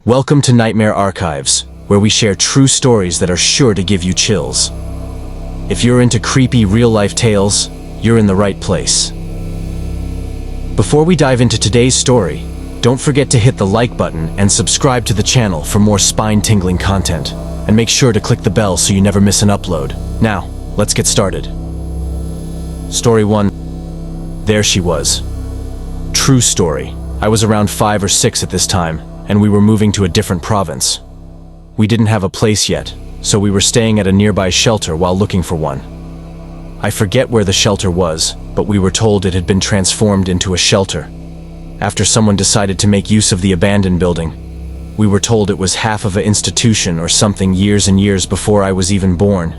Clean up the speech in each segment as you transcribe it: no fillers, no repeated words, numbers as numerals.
Welcome to Nightmare Archives, where we share true stories that are sure to give you chills. If you're into creepy real-life tales, you're in the right place. Before we dive into today's story, don't forget to hit the like button and subscribe to the channel for more spine-tingling content. And make sure to click the bell so you never miss an upload. Now, let's get started. Story 1. There she was. True story. I was around 5 or 6 at this time, and we were moving to a different province. We didn't have a place yet, so we were staying at a nearby shelter while looking for one. I forget where the shelter was, but we were told it had been transformed into a shelter. After someone decided to make use of the abandoned building, we were told it was half of an institution or something years and years before I was even born.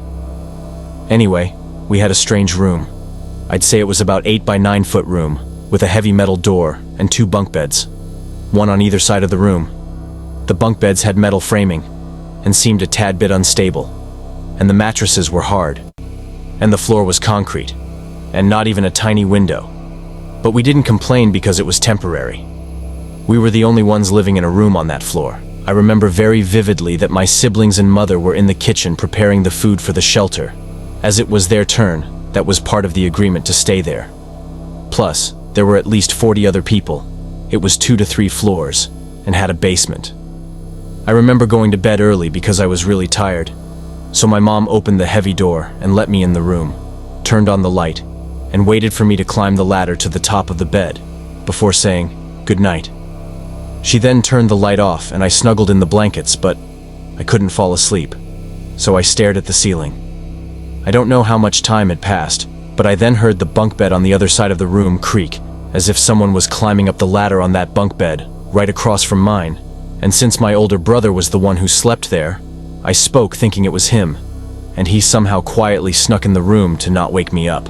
Anyway, we had a strange room. I'd say it was about 8 by 9 foot room, with a heavy metal door and 2 bunk beds, one on either side of the room. The bunk beds had metal framing and seemed a tad bit unstable, and the mattresses were hard, and the floor was concrete, and not even a tiny window. But we didn't complain because it was temporary. We were the only ones living in a room on that floor. I remember very vividly that my siblings and mother were in the kitchen preparing the food for the shelter. As it was their turn, that was part of the agreement to stay there. Plus, there were at least 40 other people. It was 2 to 3 floors, and had a basement. I remember going to bed early because I was really tired. So my mom opened the heavy door and let me in the room, turned on the light, and waited for me to climb the ladder to the top of the bed, before saying, "Good night." She then turned the light off and I snuggled in the blankets, but I couldn't fall asleep, so I stared at the ceiling. I don't know how much time had passed, but I then heard the bunk bed on the other side of the room creak, as if someone was climbing up the ladder on that bunk bed, right across from mine. And since my older brother was the one who slept there, I spoke thinking it was him, and he somehow quietly snuck in the room to not wake me up.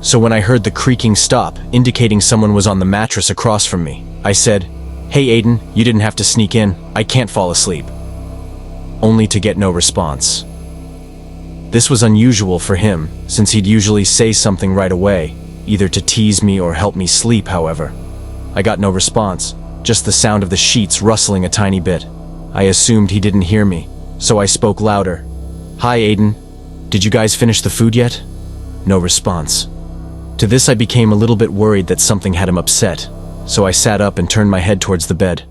So when I heard the creaking stop, indicating someone was on the mattress across from me, I said, "Hey Aiden, you didn't have to sneak in, I can't fall asleep." Only to get no response. This was unusual for him, since he'd usually say something right away, either to tease me or help me sleep. However, I got no response, just the sound of the sheets rustling a tiny bit. I assumed he didn't hear me, so I spoke louder. "Hi Aiden, did you guys finish the food yet?" No response. To this I became a little bit worried that something had him upset, so I sat up and turned my head towards the bed,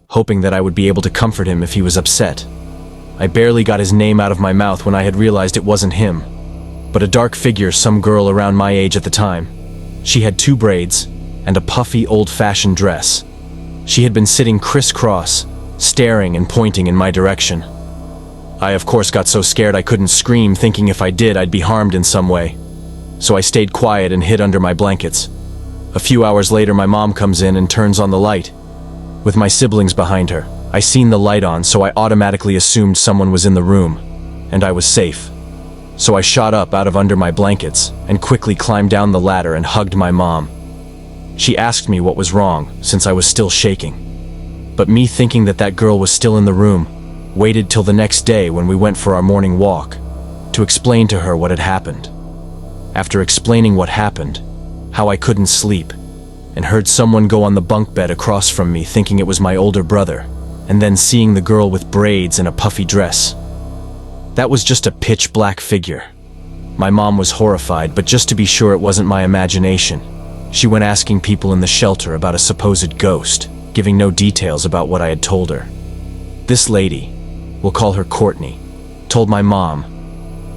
hoping that I would be able to comfort him if he was upset. I barely got his name out of my mouth when I had realized it wasn't him, but a dark figure, some girl around my age at the time. She had 2 braids and a puffy, old-fashioned dress. She had been sitting crisscross, staring and pointing in my direction. I of course got so scared I couldn't scream, thinking if I did I'd be harmed in some way. So I stayed quiet and hid under my blankets. A few hours later my mom comes in and turns on the light. With my siblings behind her, I seen the light on, so I automatically assumed someone was in the room, and I was safe. So I shot up out of under my blankets and quickly climbed down the ladder and hugged my mom. She asked me what was wrong, since I was still shaking. But me, thinking that that girl was still in the room, waited till the next day when we went for our morning walk, to explain to her what had happened. After explaining what happened, how I couldn't sleep, and heard someone go on the bunk bed across from me, thinking it was my older brother, and then seeing the girl with braids and a puffy dress. That was just a pitch black figure. My mom was horrified, but just to be sure it wasn't my imagination, she went asking people in the shelter about a supposed ghost, giving no details about what I had told her. This lady, we'll call her Courtney, told my mom,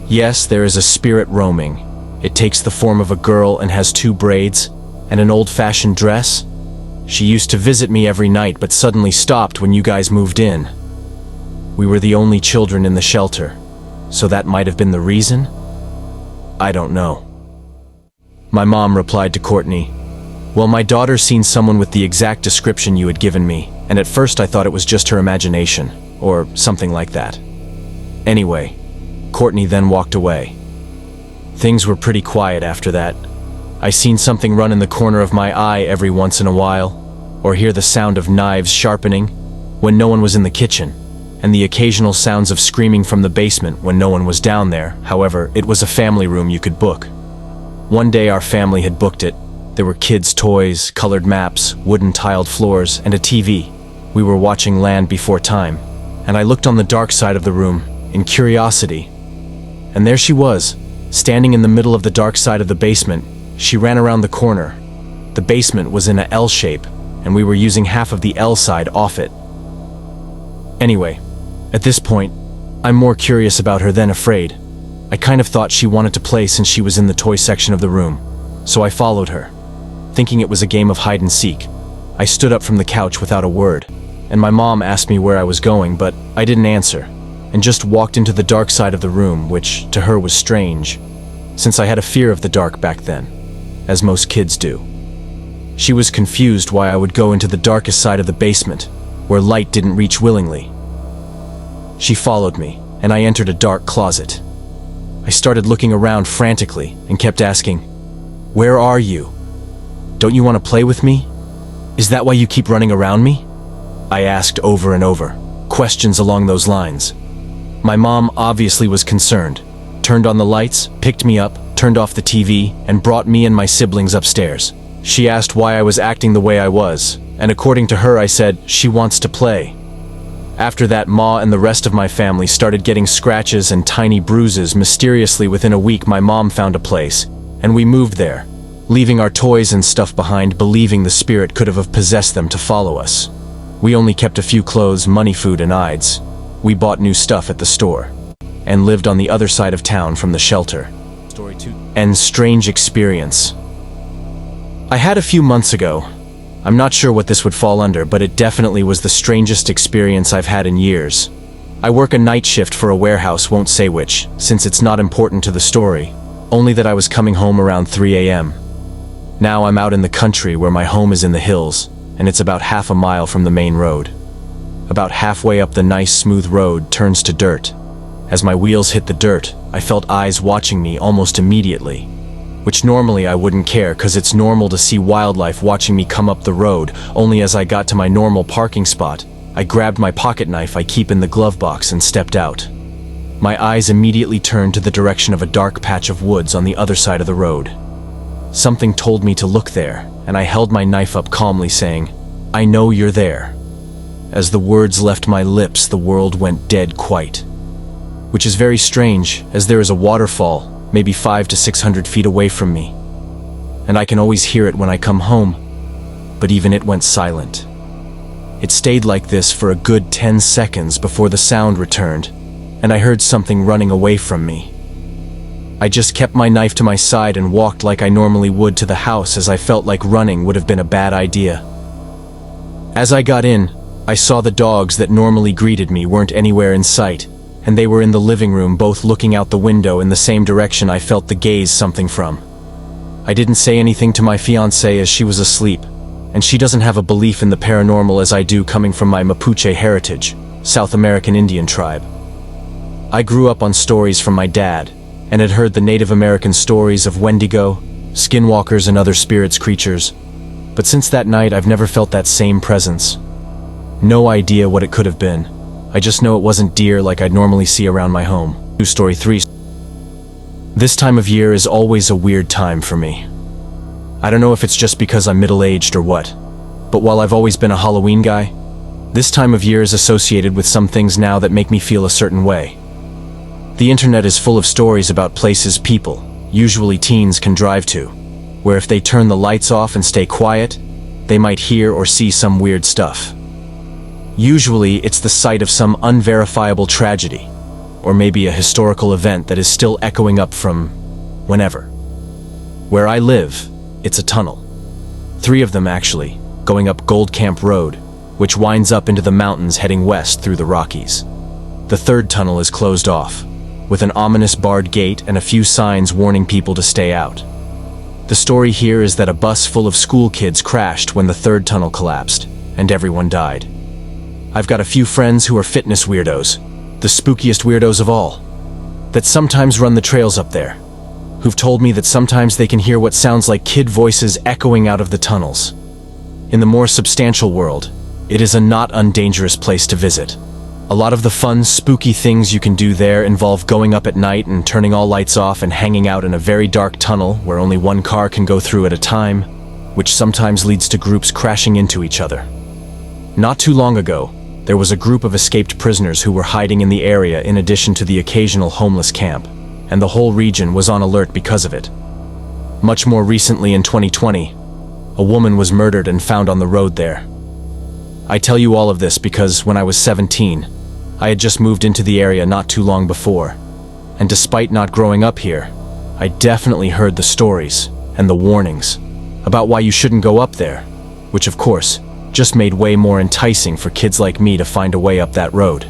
"Yes, there is a spirit roaming. It takes the form of a girl and has 2 braids and an old-fashioned dress. She used to visit me every night but suddenly stopped when you guys moved in. We were the only children in the shelter, so that might have been the reason? I don't know." My mom replied to Courtney, "Well, my daughter's seen someone with the exact description you had given me, and at first I thought it was just her imagination, or something like that." Anyway, Courtney then walked away. Things were pretty quiet after that. I seen something run in the corner of my eye every once in a while, or hear the sound of knives sharpening when no one was in the kitchen, and the occasional sounds of screaming from the basement when no one was down there. However, it was a family room you could book. One day our family had booked it. There were kids' toys, colored maps, wooden tiled floors, and a TV. We were watching Land Before Time, and I looked on the dark side of the room in curiosity. And there she was, standing in the middle of the dark side of the basement. She ran around the corner. The basement was in a L shape, and we were using half of the L side off it. Anyway, at this point, I'm more curious about her than afraid. I kind of thought she wanted to play since she was in the toy section of the room, so I followed her, thinking it was a game of hide and seek. I stood up from the couch without a word, and my mom asked me where I was going, but I didn't answer, and just walked into the dark side of the room, which to her was strange, since I had a fear of the dark back then, as most kids do. She was confused why I would go into the darkest side of the basement, where light didn't reach willingly. She followed me, and I entered a dark closet. I started looking around frantically and kept asking, "Where are you? Don't you want to play with me? Is that why you keep running around me?" I asked over and over, questions along those lines. My mom obviously was concerned, turned on the lights, picked me up, turned off the TV, and brought me and my siblings upstairs. She asked why I was acting the way I was, and according to her I said, "She wants to play." After that, Ma and the rest of my family started getting scratches and tiny bruises. Mysteriously, within a week, my mom found a place, and we moved there, leaving our toys and stuff behind, believing the spirit could have possessed them to follow us. We only kept a few clothes, money, food, and ides. We bought new stuff at the store, and lived on the other side of town from the shelter. Story 2. And strange experience I had a few months ago. I'm not sure what this would fall under, but it definitely was the strangest experience I've had in years. I work a night shift for a warehouse, won't say which, since it's not important to the story, only that I was coming home around 3 a.m. Now I'm out in the country where my home is in the hills, and it's about half a mile from the main road. About halfway up, the nice smooth road turns to dirt. As my wheels hit the dirt, I felt eyes watching me almost immediately, which normally I wouldn't care because it's normal to see wildlife watching me come up the road. Only as I got to my normal parking spot, I grabbed my pocket knife I keep in the glove box and stepped out. My eyes immediately turned to the direction of a dark patch of woods on the other side of the road. Something told me to look there, and I held my knife up calmly, saying, "I know you're there." As the words left my lips, the world went dead quiet, which is very strange, as there is a waterfall maybe 500 to 600 feet away from me, and I can always hear it when I come home, but even it went silent. It stayed like this for a good 10 seconds before the sound returned, and I heard something running away from me. I just kept my knife to my side and walked like I normally would to the house, as I felt like running would have been a bad idea. As I got in, I saw the dogs that normally greeted me weren't anywhere in sight, and they were in the living room, both looking out the window in the same direction I felt the gaze something from. I didn't say anything to my fiancée as she was asleep, and she doesn't have a belief in the paranormal as I do, coming from my Mapuche heritage, South American Indian tribe. I grew up on stories from my dad, and had heard the Native American stories of Wendigo, skinwalkers, and other spirits creatures, but since that night I've never felt that same presence. No idea what it could have been. I just know it wasn't deer like I'd normally see around my home. Story 3. This time of year is always a weird time for me. I don't know if it's just because I'm middle-aged or what, but while I've always been a Halloween guy, this time of year is associated with some things now that make me feel a certain way. The internet is full of stories about places people, usually teens, can drive to, where if they turn the lights off and stay quiet, they might hear or see some weird stuff. Usually, it's the site of some unverifiable tragedy, or maybe a historical event that is still echoing up from whenever. Where I live, it's a tunnel. 3 of them, actually, going up Gold Camp Road, which winds up into the mountains heading west through the Rockies. The 3rd tunnel is closed off, with an ominous barred gate and a few signs warning people to stay out. The story here is that a bus full of school kids crashed when the 3rd tunnel collapsed, and everyone died. I've got a few friends who are fitness weirdos, the spookiest weirdos of all, that sometimes run the trails up there, who've told me that sometimes they can hear what sounds like kid voices echoing out of the tunnels. In the more substantial world, it is a not undangerous place to visit. A lot of the fun, spooky things you can do there involve going up at night and turning all lights off and hanging out in a very dark tunnel where only one car can go through at a time, which sometimes leads to groups crashing into each other. Not too long ago, there was a group of escaped prisoners who were hiding in the area in addition to the occasional homeless camp, and the whole region was on alert because of it. Much more recently in 2020, a woman was murdered and found on the road there. I tell you all of this because when I was 17, I had just moved into the area not too long before, and despite not growing up here, I definitely heard the stories and the warnings about why you shouldn't go up there, which of course just made way more enticing for kids like me to find a way up that road.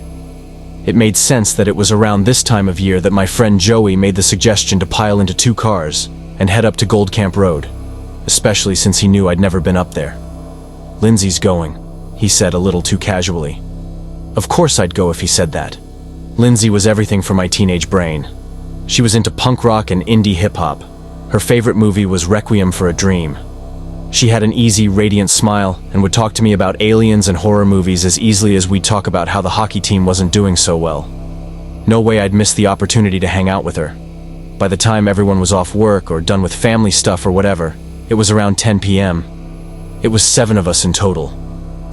It made sense that it was around this time of year that my friend Joey made the suggestion to pile into 2 cars and head up to Gold Camp Road, especially since he knew I'd never been up there. "Lindsay's going," he said a little too casually. Of course I'd go if he said that. Lindsay was everything for my teenage brain. She was into punk rock and indie hip-hop. Her favorite movie was Requiem for a Dream. She had an easy, radiant smile and would talk to me about aliens and horror movies as easily as we'd talk about how the hockey team wasn't doing so well. No way I'd miss the opportunity to hang out with her. By the time everyone was off work or done with family stuff or whatever, it was around 10 p.m. It was 7 of us in total.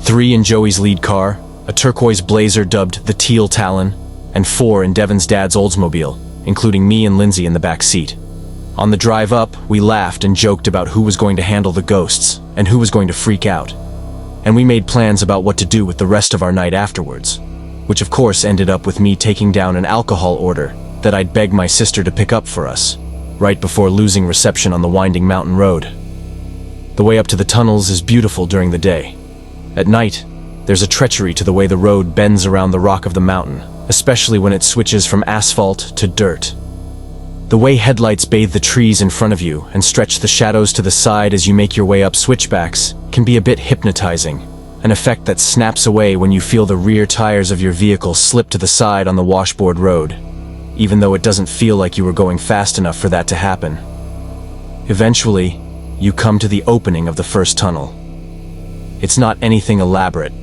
3 in Joey's lead car, a turquoise Blazer dubbed the Teal Talon, and 4 in Devin's dad's Oldsmobile, including me and Lindsay in the back seat. On the drive up, we laughed and joked about who was going to handle the ghosts and who was going to freak out. And we made plans about what to do with the rest of our night afterwards, which of course ended up with me taking down an alcohol order that I'd begged my sister to pick up for us, right before losing reception on the winding mountain road. The way up to the tunnels is beautiful during the day. At night, there's a treachery to the way the road bends around the rock of the mountain, especially when it switches from asphalt to dirt. The way headlights bathe the trees in front of you and stretch the shadows to the side as you make your way up switchbacks can be a bit hypnotizing, an effect that snaps away when you feel the rear tires of your vehicle slip to the side on the washboard road, even though it doesn't feel like you were going fast enough for that to happen. Eventually, you come to the opening of the first tunnel. It's not anything elaborate.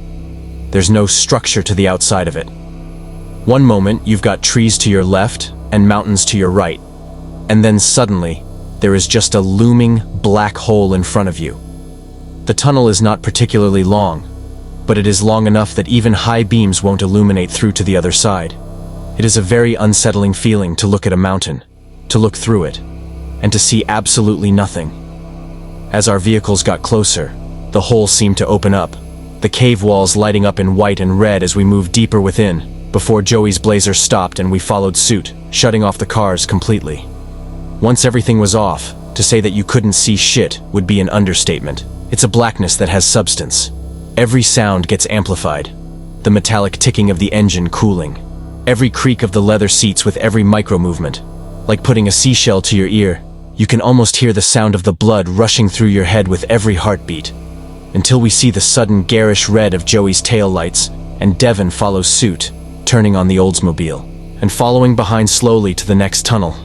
There's no structure to the outside of it. One moment, you've got trees to your left and mountains to your right. And then suddenly, there is just a looming black hole in front of you. The tunnel is not particularly long, but it is long enough that even high beams won't illuminate through to the other side. It is a very unsettling feeling to look at a mountain, to look through it, and to see absolutely nothing. As our vehicles got closer, the hole seemed to open up, the cave walls lighting up in white and red as we moved deeper within, before Joey's Blazer stopped and we followed suit, shutting off the cars completely. Once everything was off, to say that you couldn't see shit would be an understatement. It's a blackness that has substance. Every sound gets amplified. The metallic ticking of the engine cooling. Every creak of the leather seats with every micro-movement. Like putting a seashell to your ear, you can almost hear the sound of the blood rushing through your head with every heartbeat. Until we see the sudden garish red of Joey's taillights, and Devin follows suit, turning on the Oldsmobile, and following behind slowly to the next tunnel.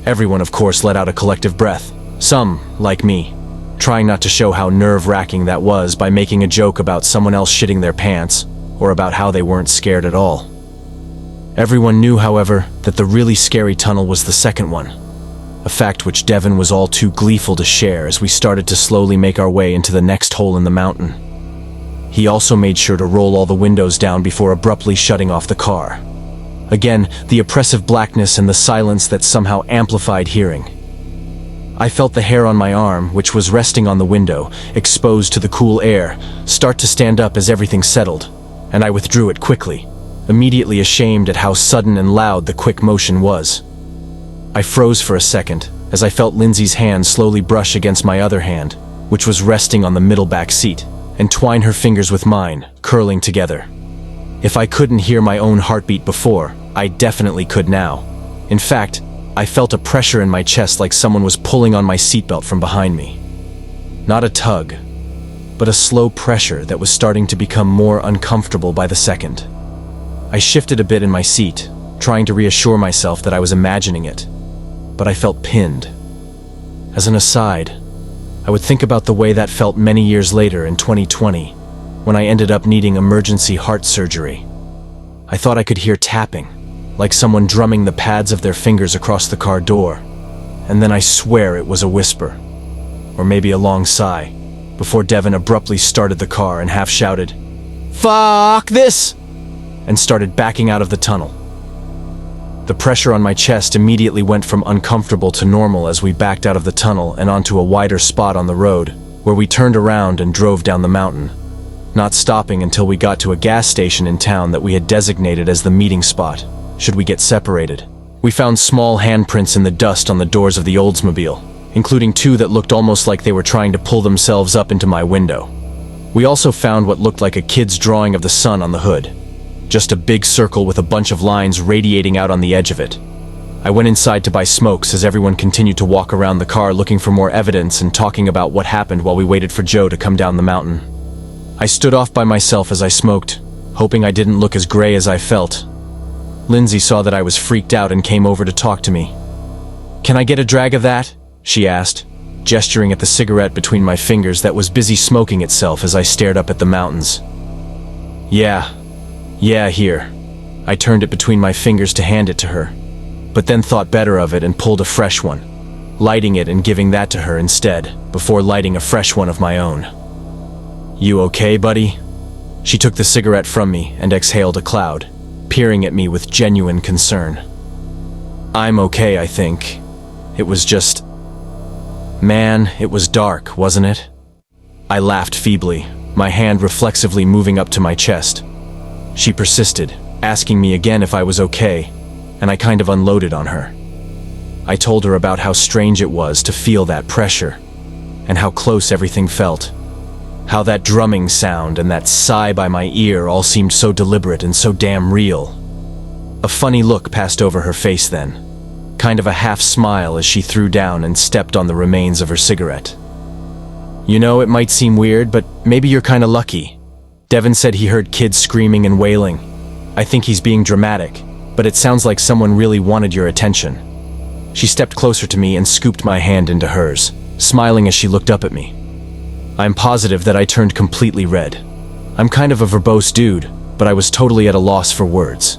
Everyone, of course, let out a collective breath. Some, like me, trying not to show how nerve-wracking that was by making a joke about someone else shitting their pants, or about how they weren't scared at all. Everyone knew, however, that the really scary tunnel was the second one, a fact which Devin was all too gleeful to share as we started to slowly make our way into the next hole in the mountain. He also made sure to roll all the windows down before abruptly shutting off the car. Again, the oppressive blackness and the silence that somehow amplified hearing. I felt the hair on my arm, which was resting on the window, exposed to the cool air, start to stand up as everything settled, and I withdrew it quickly, immediately ashamed at how sudden and loud the quick motion was. I froze for a second, as I felt Lindsay's hand slowly brush against my other hand, which was resting on the middle back seat, and twine her fingers with mine, curling together. If I couldn't hear my own heartbeat before, I definitely could now. In fact, I felt a pressure in my chest like someone was pulling on my seatbelt from behind me. Not a tug, but a slow pressure that was starting to become more uncomfortable by the second. I shifted a bit in my seat, trying to reassure myself that I was imagining it, but I felt pinned. As an aside, I would think about the way that felt many years later in 2020, when I ended up needing emergency heart surgery. I thought I could hear tapping, like someone drumming the pads of their fingers across the car door, and then I swear it was a whisper, or maybe a long sigh, before Devin abruptly started the car and half shouted, "Fuck this!" and started backing out of the tunnel. The pressure on my chest immediately went from uncomfortable to normal as we backed out of the tunnel and onto a wider spot on the road, where we turned around and drove down the mountain, not stopping until we got to a gas station in town that we had designated as the meeting spot, should we get separated. We found small handprints in the dust on the doors of the Oldsmobile, including two that looked almost like they were trying to pull themselves up into my window. We also found what looked like a kid's drawing of the sun on the hood, just a big circle with a bunch of lines radiating out on the edge of it. I went inside to buy smokes as everyone continued to walk around the car looking for more evidence and talking about what happened while we waited for Joe to come down the mountain. I stood off by myself as I smoked, hoping I didn't look as gray as I felt. Lindsay saw that I was freaked out and came over to talk to me. "Can I get a drag of that?" she asked, gesturing at the cigarette between my fingers that was busy smoking itself as I stared up at the mountains. Yeah, here." I turned it between my fingers to hand it to her, but then thought better of it and pulled a fresh one, lighting it and giving that to her instead, before lighting a fresh one of my own. "You okay, buddy?" She took the cigarette from me and exhaled a cloud, peering at me with genuine concern. "I'm okay, I think. It was just... Man, it was dark, wasn't it?" I laughed feebly, my hand reflexively moving up to my chest. She persisted, asking me again if I was okay, and I kind of unloaded on her. I told her about how strange it was to feel that pressure, and how close everything felt. How that drumming sound and that sigh by my ear all seemed so deliberate and so damn real. A funny look passed over her face then, kind of a half smile as she threw down and stepped on the remains of her cigarette. "You know, it might seem weird, but maybe you're kinda lucky. Devin said he heard kids screaming and wailing. I think he's being dramatic, but it sounds like someone really wanted your attention." She stepped closer to me and scooped my hand into hers, smiling as she looked up at me. I'm positive that I turned completely red. I'm kind of a verbose dude, but I was totally at a loss for words.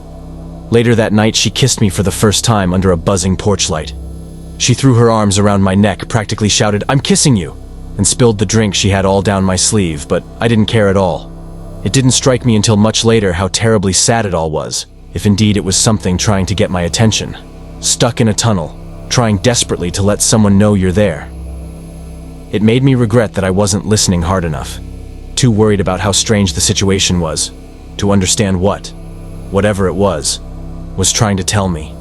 Later that night, she kissed me for the first time under a buzzing porch light. She threw her arms around my neck, practically shouted, "I'm kissing you," and spilled the drink she had all down my sleeve, but I didn't care at all. It didn't strike me until much later how terribly sad it all was, if indeed it was something trying to get my attention. Stuck in a tunnel, trying desperately to let someone know you're there. It made me regret that I wasn't listening hard enough, too worried about how strange the situation was, to understand whatever it was trying to tell me.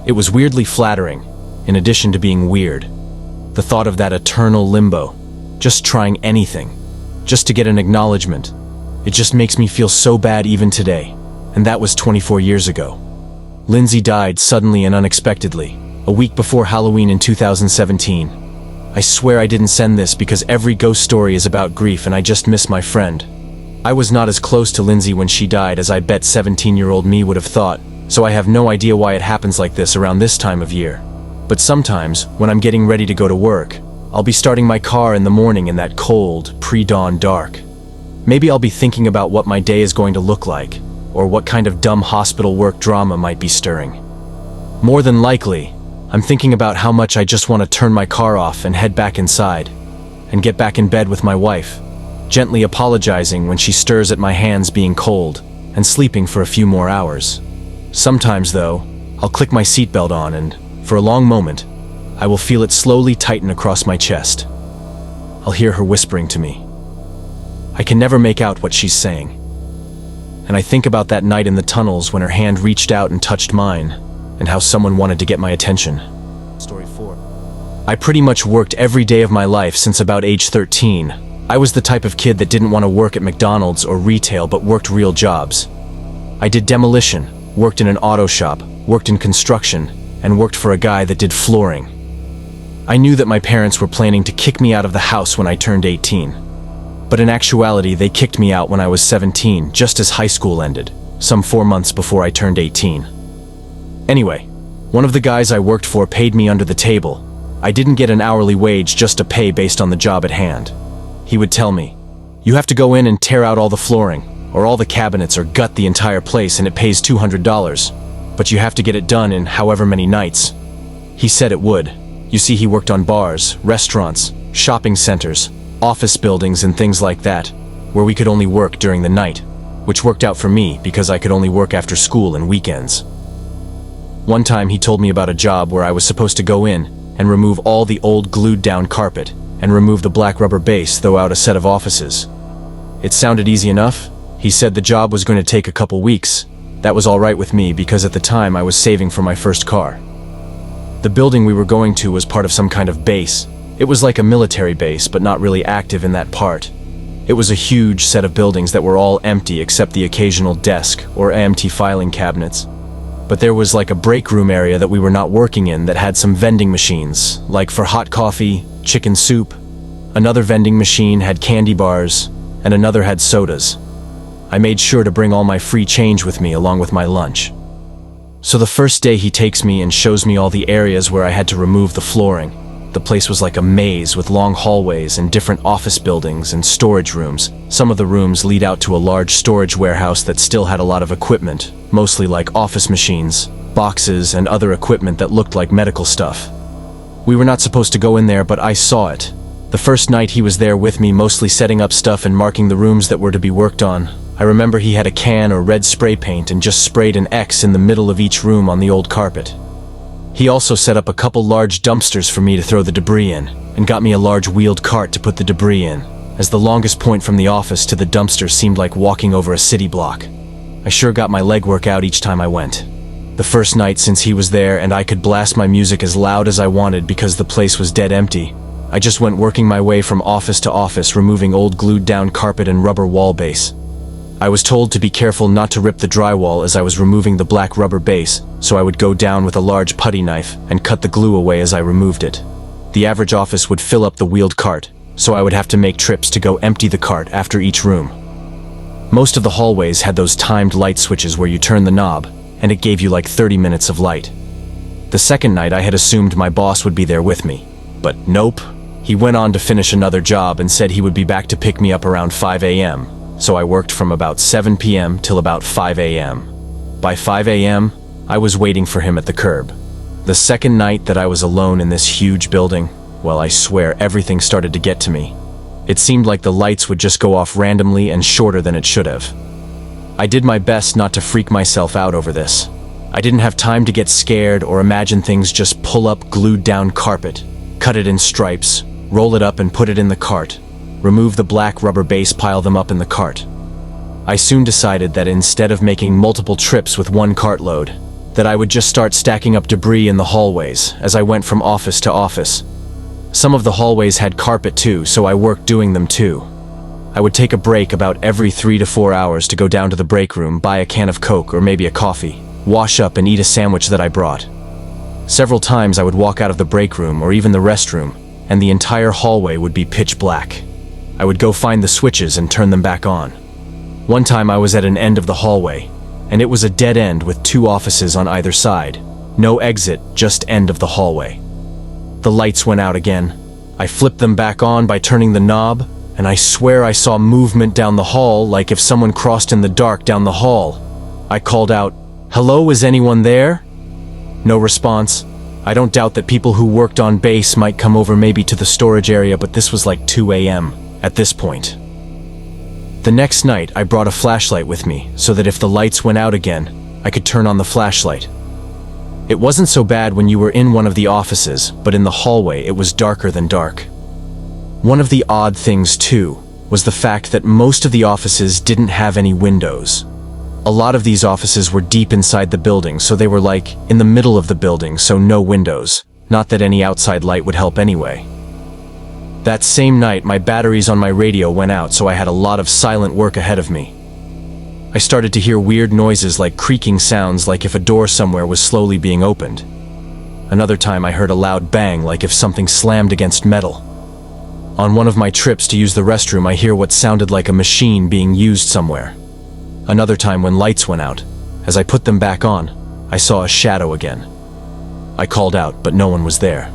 It was weirdly flattering, in addition to being weird. The thought of that eternal limbo, just trying anything, just to get an acknowledgement. It just makes me feel so bad even today, and that was 24 years ago. Lindsay died suddenly and unexpectedly, a week before Halloween in 2017. I swear I didn't send this because every ghost story is about grief and I just miss my friend. I was not as close to Lindsay when she died as I bet 17-year-old me would have thought, so I have no idea why it happens like this around this time of year. But sometimes, when I'm getting ready to go to work, I'll be starting my car in the morning in that cold, pre-dawn dark. Maybe I'll be thinking about what my day is going to look like, or what kind of dumb hospital work drama might be stirring. More than likely, I'm thinking about how much I just want to turn my car off and head back inside, and get back in bed with my wife, gently apologizing when she stirs at my hands being cold, and sleeping for a few more hours. Sometimes, though, I'll click my seatbelt on and, for a long moment, I will feel it slowly tighten across my chest. I'll hear her whispering to me. I can never make out what she's saying. And I think about that night in the tunnels when her hand reached out and touched mine, and how someone wanted to get my attention. Story 4. I pretty much worked every day of my life since about age 13. I was the type of kid that didn't want to work at McDonald's or retail but worked real jobs. I did demolition, worked in an auto shop, worked in construction, and worked for a guy that did flooring. I knew that my parents were planning to kick me out of the house when I turned 18. But in actuality, they kicked me out when I was 17, just as high school ended, some 4 months before I turned 18. Anyway, one of the guys I worked for paid me under the table. I didn't get an hourly wage, just a pay based on the job at hand. He would tell me, "You have to go in and tear out all the flooring, or all the cabinets, or gut the entire place, and it pays $200. But you have to get it done in however many nights." He said it would. You see, he worked on bars, restaurants, shopping centers, office buildings and things like that, where we could only work during the night, which worked out for me because I could only work after school and weekends. One time he told me about a job where I was supposed to go in and remove all the old glued down carpet and remove the black rubber base, throw out a set of offices. It sounded easy enough. He said the job was going to take a couple weeks. That was all right with me because at the time I was saving for my first car. The building we were going to was part of some kind of base. It was like a military base, but not really active in that part. It was a huge set of buildings that were all empty except the occasional desk or empty filing cabinets. But there was like a break room area that we were not working in that had some vending machines, like for hot coffee, chicken soup. Another vending machine had candy bars, and another had sodas. I made sure to bring all my free change with me along with my lunch. So the first day he takes me and shows me all the areas where I had to remove the flooring. The place was like a maze with long hallways and different office buildings and storage rooms. Some of the rooms lead out to a large storage warehouse that still had a lot of equipment, mostly like office machines, boxes, and other equipment that looked like medical stuff. We were not supposed to go in there, but I saw it. The first night he was there with me, mostly setting up stuff and marking the rooms that were to be worked on. I remember he had a can or red spray paint and just sprayed an X in the middle of each room on the old carpet. He also set up a couple large dumpsters for me to throw the debris in, and got me a large wheeled cart to put the debris in, as the longest point from the office to the dumpster seemed like walking over a city block. I sure got my legwork out each time I went. The first night since he was there and I could blast my music as loud as I wanted because the place was dead empty, I just went working my way from office to office, removing old glued down carpet and rubber wall base. I was told to be careful not to rip the drywall as I was removing the black rubber base, so I would go down with a large putty knife and cut the glue away as I removed it. The average office would fill up the wheeled cart, so I would have to make trips to go empty the cart after each room. Most of the hallways had those timed light switches where you turn the knob, and it gave you like 30 minutes of light. The second night I had assumed my boss would be there with me, but nope. He went on to finish another job and said he would be back to pick me up around 5 a.m., so I worked from about 7 p.m. till about 5 a.m. By 5 a.m., I was waiting for him at the curb. The second night that I was alone in this huge building, well, I swear everything started to get to me. It seemed like the lights would just go off randomly and shorter than it should have. I did my best not to freak myself out over this. I didn't have time to get scared or imagine things. Just pull up glued down carpet, cut it in stripes, roll it up and put it in the cart. Remove the black rubber base, pile them up in the cart. I soon decided that instead of making multiple trips with one cartload, that I would just start stacking up debris in the hallways as I went from office to office. Some of the hallways had carpet too, so I worked doing them too. I would take a break about every 3 to 4 hours to go down to the break room, buy a can of Coke or maybe a coffee, wash up and eat a sandwich that I brought. Several times I would walk out of the break room or even the restroom, and the entire hallway would be pitch black. I would go find the switches and turn them back on. One time I was at an end of the hallway, and it was a dead end with 2 offices on either side. No exit, just end of the hallway. The lights went out again. I flipped them back on by turning the knob, and I swear I saw movement down the hall, like if someone crossed in the dark down the hall. I called out, "Hello, is anyone there?" No response. I don't doubt that people who worked on base might come over maybe to the storage area, but this was like 2 a.m. at this point. The next night, I brought a flashlight with me so that if the lights went out again, I could turn on the flashlight. It wasn't so bad when you were in one of the offices, but in the hallway it was darker than dark. One of the odd things too was the fact that most of the offices didn't have any windows. A lot of these offices were deep inside the building, so they were like in the middle of the building, so no windows. Not that any outside light would help anyway. That same night, my batteries on my radio went out, so I had a lot of silent work ahead of me. I started to hear weird noises like creaking sounds, like if a door somewhere was slowly being opened. Another time I heard a loud bang, like if something slammed against metal. On one of my trips to use the restroom, I hear what sounded like a machine being used somewhere. Another time when lights went out, as I put them back on, I saw a shadow again. I called out, but no one was there.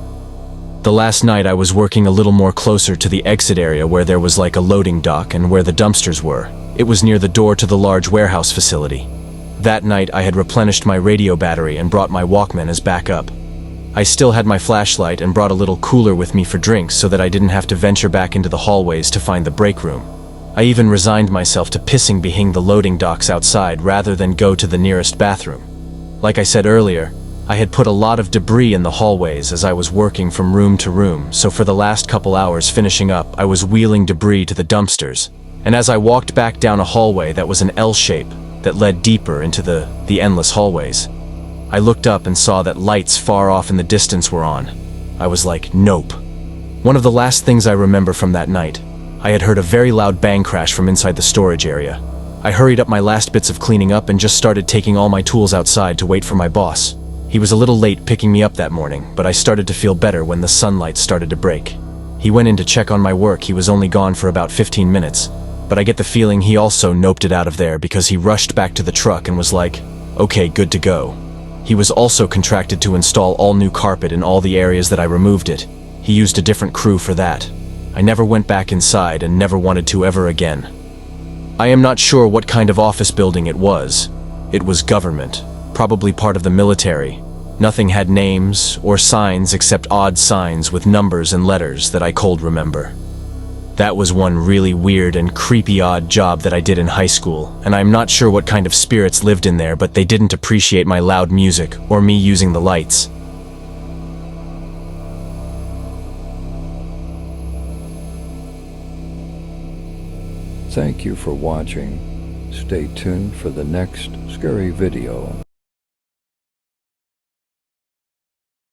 The last night I was working a little more closer to the exit area where there was like a loading dock and where the dumpsters were. It was near the door to the large warehouse facility. That night I had replenished my radio battery and brought my Walkman as backup. I still had my flashlight and brought a little cooler with me for drinks so that I didn't have to venture back into the hallways to find the break room. I even resigned myself to pissing behind the loading docks outside rather than go to the nearest bathroom. Like I said earlier, I had put a lot of debris in the hallways as I was working from room to room, so for the last couple hours finishing up, I was wheeling debris to the dumpsters. And as I walked back down a hallway that was an L shape that led deeper into the endless hallways, I looked up and saw that lights far off in the distance were on. I was like, nope. One of the last things I remember from that night, I had heard a very loud bang crash from inside the storage area. I hurried up my last bits of cleaning up and just started taking all my tools outside to wait for my boss. He was a little late picking me up that morning, but I started to feel better when the sunlight started to break. He went in to check on my work. He was only gone for about 15 minutes, but I get the feeling he also noped it out of there because he rushed back to the truck and was like, okay, good to go. He was also contracted to install all new carpet in all the areas that I removed it. He used a different crew for that. I never went back inside and never wanted to ever again. I am not sure what kind of office building it was. It was government, probably part of the military. Nothing had names or signs except odd signs with numbers and letters that I could remember. That was one really weird and creepy odd job that I did in high school, and I'm not sure what kind of spirits lived in there, but they didn't appreciate my loud music or me using the lights. Thank you for watching. Stay tuned for the next scary video.